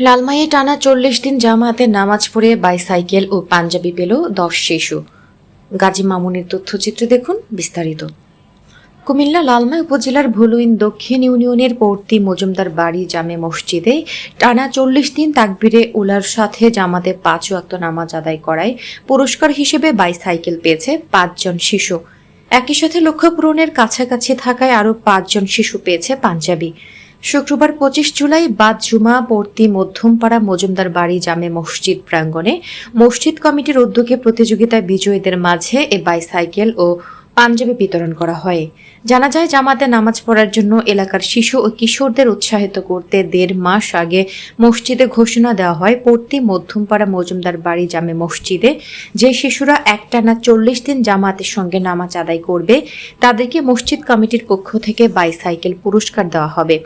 লালমাইয়ে টানা ৪০ দিন জামাতে নামাজ পড়ে বাইসাইকেল ও পাঞ্জাবি পেল ১০ শিশু। গাজী মামুনের তথ্যচিত্রে দেখুন বিস্তারিত। কুমিল্লা লালমাই উপজেলার ভুলুইন দক্ষিণ ইউনিয়নের পর্তি মজুমদার বাড়ি জামে মসজিদে টানা ৪০ দিন তাকবীরে উলার সাথে জামাতে ৫ ওয়াক্ত নামাজ আদায় করায় পুরস্কার হিসেবে বাইসাইকেল পেয়েছে ৫ জন শিশু। একই সাথে লক্ষ্য পূরণের কাছাকাছি থাকায় আরও ৫ জন শিশু পেয়েছে পাঞ্জাবি। শুক্রবার ২৫ জুলাই বাদ জুমা পর্তি মধ্যমপাড়া মজুমদার বাড়ি জামে মসজিদ প্রাঙ্গণে মসজিদ কমিটির উদ্যোগে প্রতিযোগিতায় বিজয়ীদের মাঝে এ বাইসাইকেল ও পাঞ্জাবি বিতরণ করা হয়। জানা যায়, জামাতে নামাজ পড়ার জন্য এলাকার শিশু ও কিশোরদের উৎসাহিত করতে ১.৫ মাস আগে মসজিদে ঘোষণা দেওয়া হয় পর্তি মধ্যমপাড়া মজুমদার বাড়ি জামে মসজিদে যে শিশুরা একটানা ৪০ দিন জামাতের সঙ্গে নামাজ আদায় করবে তাদেরকে মসজিদ কমিটির পক্ষ থেকে বাইসাইকেল পুরস্কার দেওয়া হবে।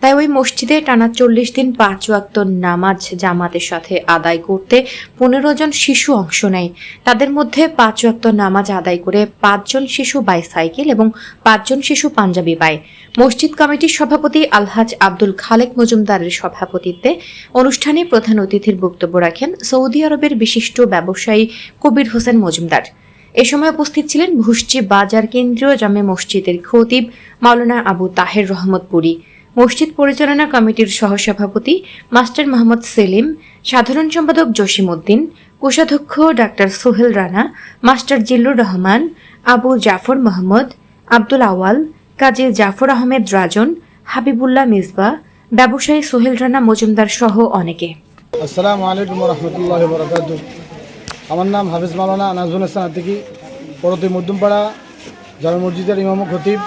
তাই ওই মসজিদে টানা ৪০ দিন ৫ ওয়াক্ত নামাজ জামাতের সাথে আদায় করতে ১৫ জন শিশু অংশ নেয়। তাদের মধ্যে ৫ ওয়াক্ত নামাজ আদায় করে ৫ জন শিশু বাইসাইকেল এবং ৫ জন শিশু পাঞ্জাবি পায়। মসজিদ কমিটির সভাপতি আলহাজ আব্দুল খালেক মজুমদারের সভাপতিত্বে অনুষ্ঠানে প্রধান অতিথির বক্তব্য রাখেন সৌদি আরবের বিশিষ্ট ব্যবসায়ী কবির হোসেন মজুমদার। এ সময় উপস্থিত ছিলেন ভুসচি বাজার কেন্দ্রীয় জামে মসজিদের খতিব মাওলানা আবু তাহের রহমতপুরী, মসজিদ পরিচালনা কমিটির সহসভাপতি মাস্টার মোহাম্মদ সেলিম, সাধারণ সম্পাদক জসিম উদ্দিন, কোষাধ্যক্ষ ডাক্তার সোহেল রানা, মাস্টার জিল্লুর রহমান, আবু জাফর মোহাম্মদ, আব্দুল আওয়াল, কাজী জাফর আহমেদ রাজন, হাবিবুল্লাহ মিসবা, ব্যবসায়ী সোহেল রানা মজুমদার সহ অনেকে। আসসালামু আলাইকুম ওয়া রাহমাতুল্লাহি ওয়া বারাকাতুহু। আমার নাম হাফিজ মাওলানা নাজমুল হাসান আতিকি, পরতি মধ্যমপাড়া জামে মসজিদের ইমাম ও খতিব।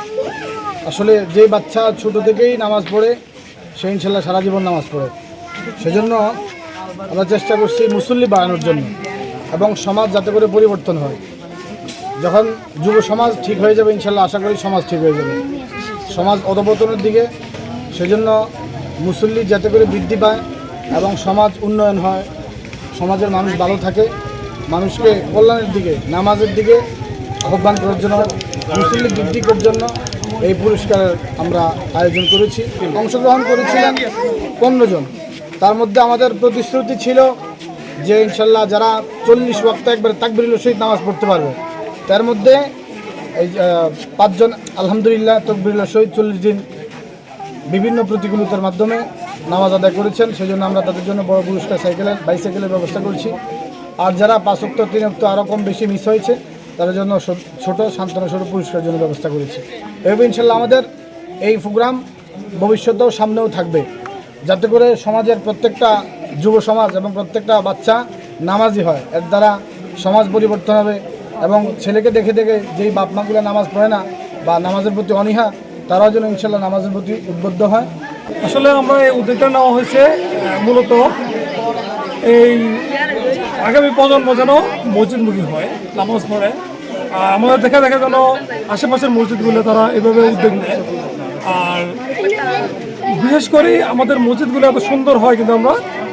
আসলে যে বাচ্চা ছোট থেকেই নামাজ পড়ে সে ইনশাল্লাহ সারা জীবন নামাজ পড়ে। সেজন্য আমরা চেষ্টা করছি মুসল্লি বাড়ানোর জন্য এবং সমাজ যাতে করে পরিবর্তন হয়। যখন যুব সমাজ ঠিক হয়ে যাবে ইনশাল্লাহ আশা করি সমাজ ঠিক হয়ে যাবে, সমাজ অধপতনের দিকে। সেজন্য মুসল্লি যাতে করে বৃদ্ধি পায় এবং সমাজ উন্নয়ন হয়, সমাজের মানুষ ভালো থাকে, মানুষকে কল্যাণের দিকে নামাজের দিকে আহ্বান করার জন্য, মুসল্লি বৃদ্ধি করার জন্য এই পুরস্কারের আমরা আয়োজন করেছি। অংশগ্রহণ করেছিলেন ১৫ জন। তার মধ্যে আমাদের প্রতিশ্রুতি ছিল যে ইনশাল্লাহ যারা ৪০ ওয়াক্ত একবারে তাকবীরুল শহীদ নামাজ পড়তে পারবে, তার মধ্যে এই ৫ জন আলহামদুলিল্লাহ তাকবীরুল শহীদ ৪০ দিন বিভিন্ন প্রতিকূলতার মাধ্যমে নামাজ আদায় করেছেন। সেই জন্য আমরা তাদের জন্য বড় পুরস্কার বাইসাইকেলের ব্যবস্থা করছি। আর যারা ৫ ওয়াক্ত ৩ ওয়াক্ত আরও কম বেশি মিস হয়েছে তাদের জন্য ছোট সান্ত্বনা স্বরূপ পুরস্কারের জন্য ব্যবস্থা করেছি। এভাবে ইনশাল্লাহ আমাদের এই প্রোগ্রাম ভবিষ্যতেও সামনেও থাকবে, যাতে করে সমাজের প্রত্যেকটা যুব সমাজ এবং প্রত্যেকটা বাচ্চা নামাজি হয়। এর দ্বারা সমাজ পরিবর্তন হবে এবং ছেলেকে দেখে দেখে যেই বাপ মাগুলো নামাজ পড়ে না বা নামাজের প্রতি অনীহা, তারাও যেন ইনশাল্লাহ নামাজের প্রতি উদ্বুদ্ধ হয়। আসলে আমরা এই উদ্যোগটা নেওয়া হয়েছে মূলত এই আগামী প্রজন্ম যেন মসজিদমুখী হয়, নামাজ পড়ে। আমাদের দেখা যেন আশেপাশের মসজিদগুলো তারা এভাবে উদ্যোগ নেয়। আর বিশেষ করে আমাদের মসজিদগুলো এত সুন্দর হয়, কিন্তু আমরা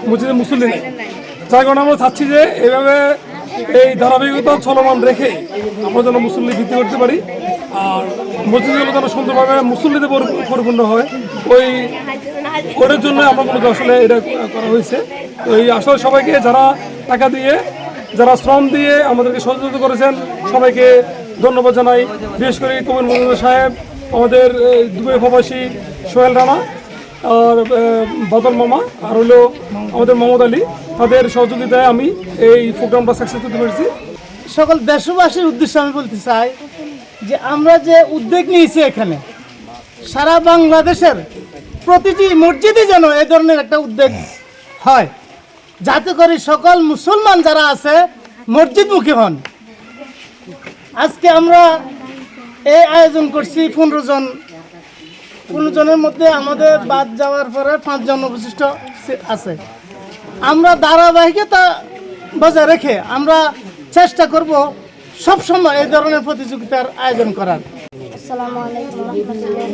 মসজিদে মুসল্লি নেই। যার কারণে আমরা চাচ্ছি যে এভাবে এই ধারাবাহিকতা চলমান রেখে আমরা যেন মুসল্লি বৃদ্ধি করতে পারি, আর মসজিদগুলো যেন সুন্দরভাবে মুসল্লিতে পরিপূর্ণ হয়। ওটার জন্য আমরা মূলত আসলে এটা করা হয়েছে। তো এই আসলে সবাইকে যারা টাকা দিয়ে, যারা শ্রম দিয়ে আমাদেরকে সহযোগিতা করেছেন সবাইকে ধন্যবাদ জানাই। বিশেষ করে কবির মজুমদার সাহেব, আমাদের দুবাই প্রবাসী সোহেল রানা, আর বাদল মামা, আর হলো আমাদের মোহাম্মদ আলী, তাদের সহযোগিতায় আমি এই প্রোগ্রামটা সাকসেস করতে পেরেছি। সকল দেশবাসীর উদ্দেশ্যে আমি বলতে চাই যে আমরা যে উদ্যোগ নিয়েছি এখানে সারা বাংলাদেশের প্রতিটি মসজিদে যেন এ ধরনের একটা উদ্যোগ হয়, যাতে করে সকল মুসলমান যারা আছে মসজিদমুখী হন। আজকে আমরা এই আয়োজন করছি ১৫ জনের মধ্যে আমাদের বাদ যাওয়ার পরে ৫ জন অবশিষ্ট আছে। আমরা ধারাবাহিকতা বজায় রেখে আমরা চেষ্টা করব সবসময় এই ধরনের প্রতিযোগিতার আয়োজন করার। আসসালামু আলাইকুম রহমতুল্লাহ।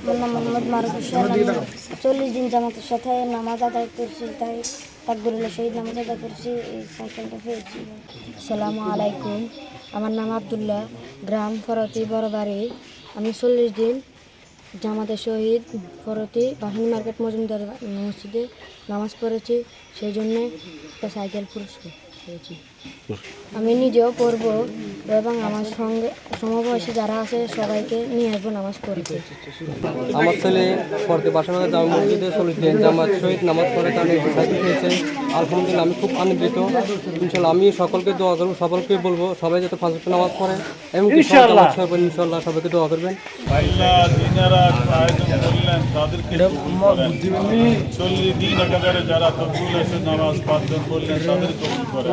আমার নাম মোহাম্মদ মারুফ হোসেন। ৪০ দিন জামাতের সাথে নামাজ আদায় করছি, তাই তাকবীরুল শহীদ নামাজ আদায় করছি, এই সাইকেলটা পেয়েছি। আসসালামু আলাইকুম। আমার নাম আব্দুল্লাহ, গ্রাম ফরতি বড় বাড়ি। আমি ৪০ দিন জামাতে শহীদ ফরতি বাসানি মার্কেট মজুমদার মসজিদে নামাজ পড়েছি, সেই জন্যে একটা সাইকেল পুরস্কার পেয়েছি। আমি নিজেও পড়ব এবং আমার সঙ্গে সমবয়সী যারা আছে সবাইকে নিয়ে আসবো নামাজ পড়তে। আমার ছেলে পড়তে বাসাবাড়ি জামা মসজিদে 40 দিন জামাত শহীদ নামাজ পড়ে কারণে একটু সাইকেল পেয়েছে। আলহামদুলিল্লাহ আমি খুব আনন্দিত। ইনশাল্লাহ আমি সকলকে দোয়া করবো, সকলকে বলবো সবাই যাতে 5 ওয়াক্ত নামাজ পড়ে এবং ইনশাল্লাহ সবাইকে দোয়া করবেন। যিনারা আয়োজন করলেন তাদেরকে 40 দিন একেবারে যারা তকবুল এসে নামাজ 5 জন বললেন তাদের কবুল করে।